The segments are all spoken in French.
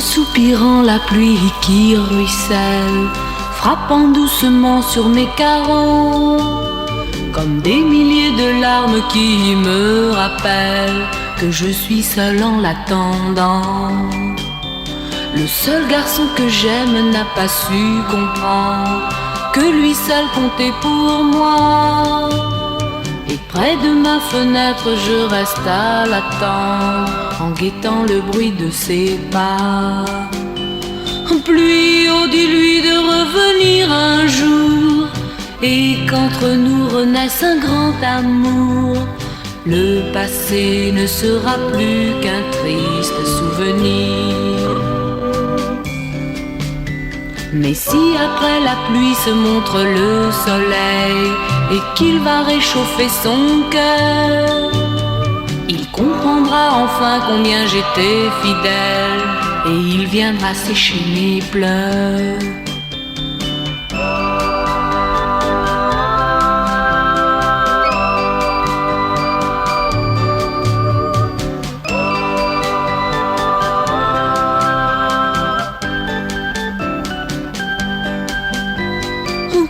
soupirant la pluie qui ruisselle, frappant doucement sur mes carreaux, comme des milliers de larmes qui me rappellent que je suis seul en l'attendant. Le seul garçon que j'aime n'a pas su comprendre que lui seul comptait pour moi. Et près de ma fenêtre je reste à l'attendre, en guettant le bruit de ses pas. Pluie, dis-lui de revenir un jour, et qu'entre nous renaisse un grand amour. Le passé ne sera plus qu'un triste souvenir. Mais si après la pluie se montre le soleil et qu'il va réchauffer son cœur, il comprendra enfin combien j'étais fidèle et il viendra sécher mes pleurs.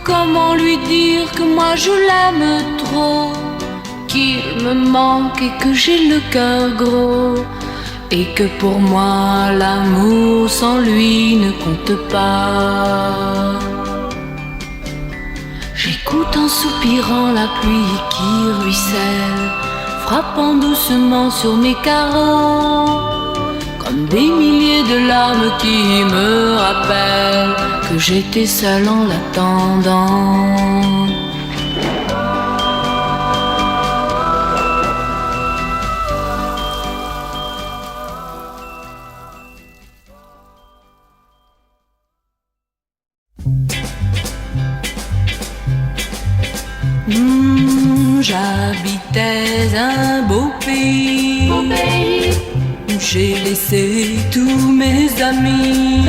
Comment lui dire que moi je l'aime trop, qu'il me manque et que j'ai le cœur gros, et que pour moi l'amour sans lui ne compte pas. J'écoute en soupirant la pluie qui ruisselle, frappant doucement sur mes carreaux, comme des milliers de larmes qui me rappellent que j'étais seul en l'attendant. J'habitais un beau pays, où j'ai laissé tous mes amis.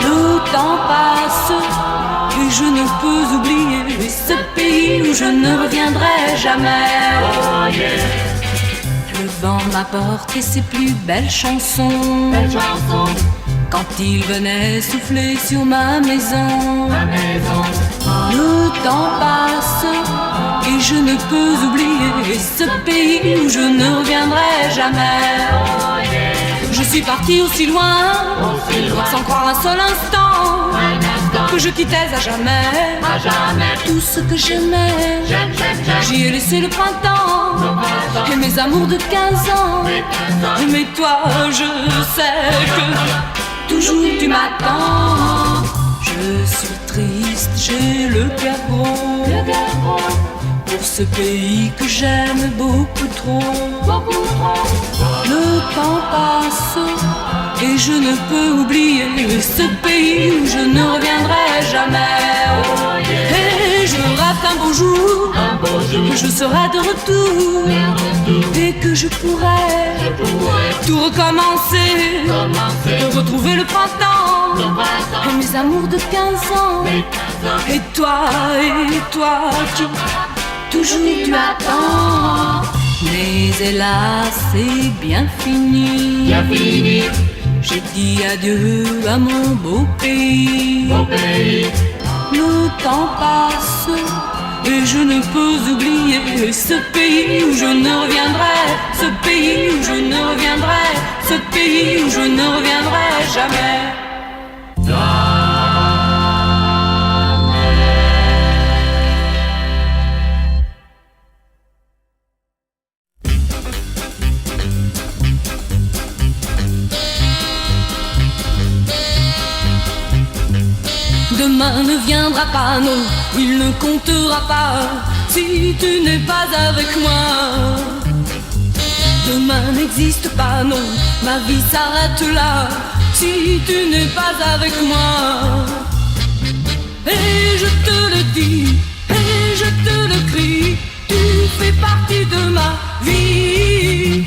Le temps passe et je ne peux oublier ce pays où je ne reviendrai jamais. Le vent m'apporte ses plus belles chansons, quand il venait souffler sur ma maison. Le temps passe et je ne peux oublier ce pays où je ne reviendrai jamais. Je suis partie aussi loin, sans croire un seul instant que je quittais à jamais tout ce que j'aimais. J'y ai laissé le printemps et mes amours de 15 ans. Mais toi, je sais que toujours tu m'attends. Je suis triste, j'ai le cœur gros, pour ce pays que j'aime beaucoup trop. Le temps passe et je ne peux oublier ce pays où je ne reviendrai jamais. Et je rêve qu'un beau jour, que je serai de retour, et que je pourrai tout recommencer, de retrouver le printemps et mes amours de 15 ans. Et toi qui toujours tu attends. Mais hélas c'est bien fini, j'ai dit adieu à mon beau pays. Le temps passe et je ne peux oublier ce pays où je ne reviendrai, ce pays où je ne reviendrai, ce pays où je ne reviendrai jamais. Demain ne viendra pas, non, il ne comptera pas si tu n'es pas avec moi. Demain n'existe pas, non, ma vie s'arrête là si tu n'es pas avec moi. Et je te le dis, et je te le crie, tu fais partie de ma vie.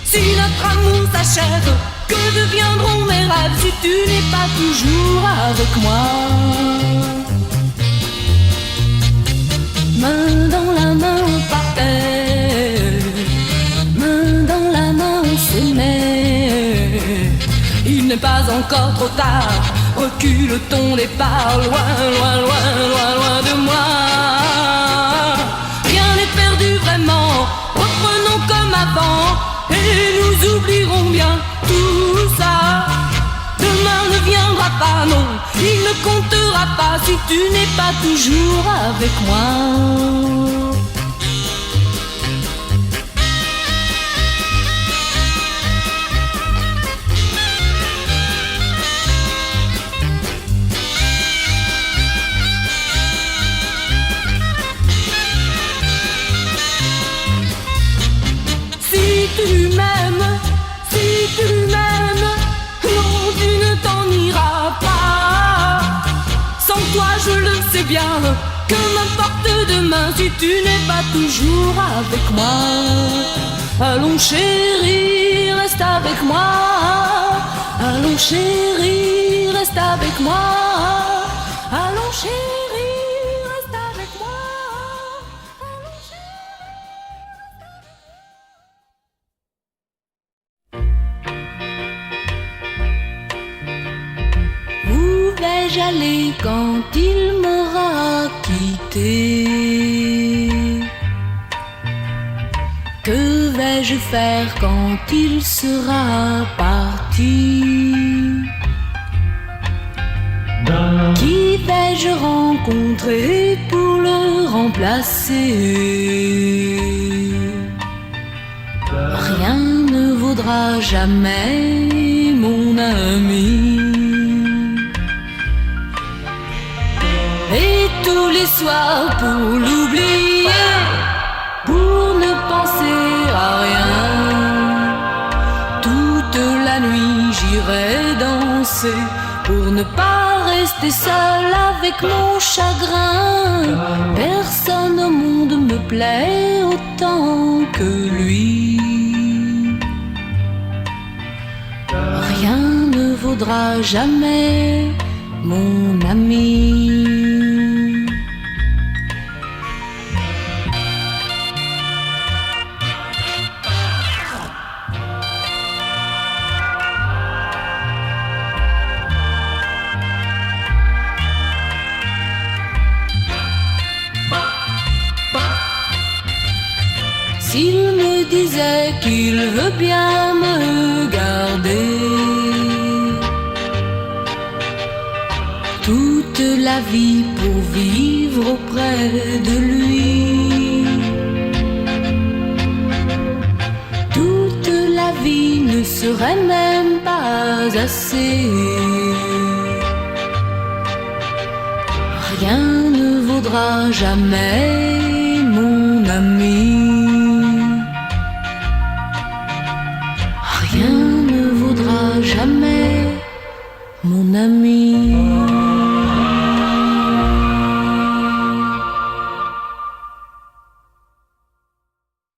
Si notre amour s'achève, que deviendront mes rêves si tu n'es pas toujours avec moi? Main dans la main par terre, main dans la main on s'aimait. Il n'est pas encore trop tard. Recule ton départ, loin, loin, loin, loin, loin de moi. Rien n'est perdu vraiment, reprenons comme avant, et nous oublierons bien tout ça. Demain ne viendra pas, non, il ne comptera pas si tu n'es pas toujours avec moi. Si tu m'aimes, non, tu ne t'en iras pas. Sans toi, je le sais bien, que m'importe demain si tu n'es pas toujours avec moi. Allons chérie, reste avec moi. Allons chérie, reste avec moi. Allons chérie, reste avec moi. Allons chérie. Où vais-je aller quand il m'aura quitté? Que vais-je faire quand il sera parti? Qui vais-je rencontrer pour le remplacer? Rien ne vaudra jamais mon ami. Et tous les soirs pour l'oublier, pour ne penser à rien, toute la nuit j'irai danser pour ne pas rester seule avec mon chagrin. Personne au monde me plaît autant que lui. Rien ne vaudra jamais mon ami. S'il me disait qu'il veut bien me garder toute la vie pour vivre auprès de lui, toute la vie ne serait même pas assez. Rien ne vaudra jamais mon ami. Rien ne vaudra jamais mon ami.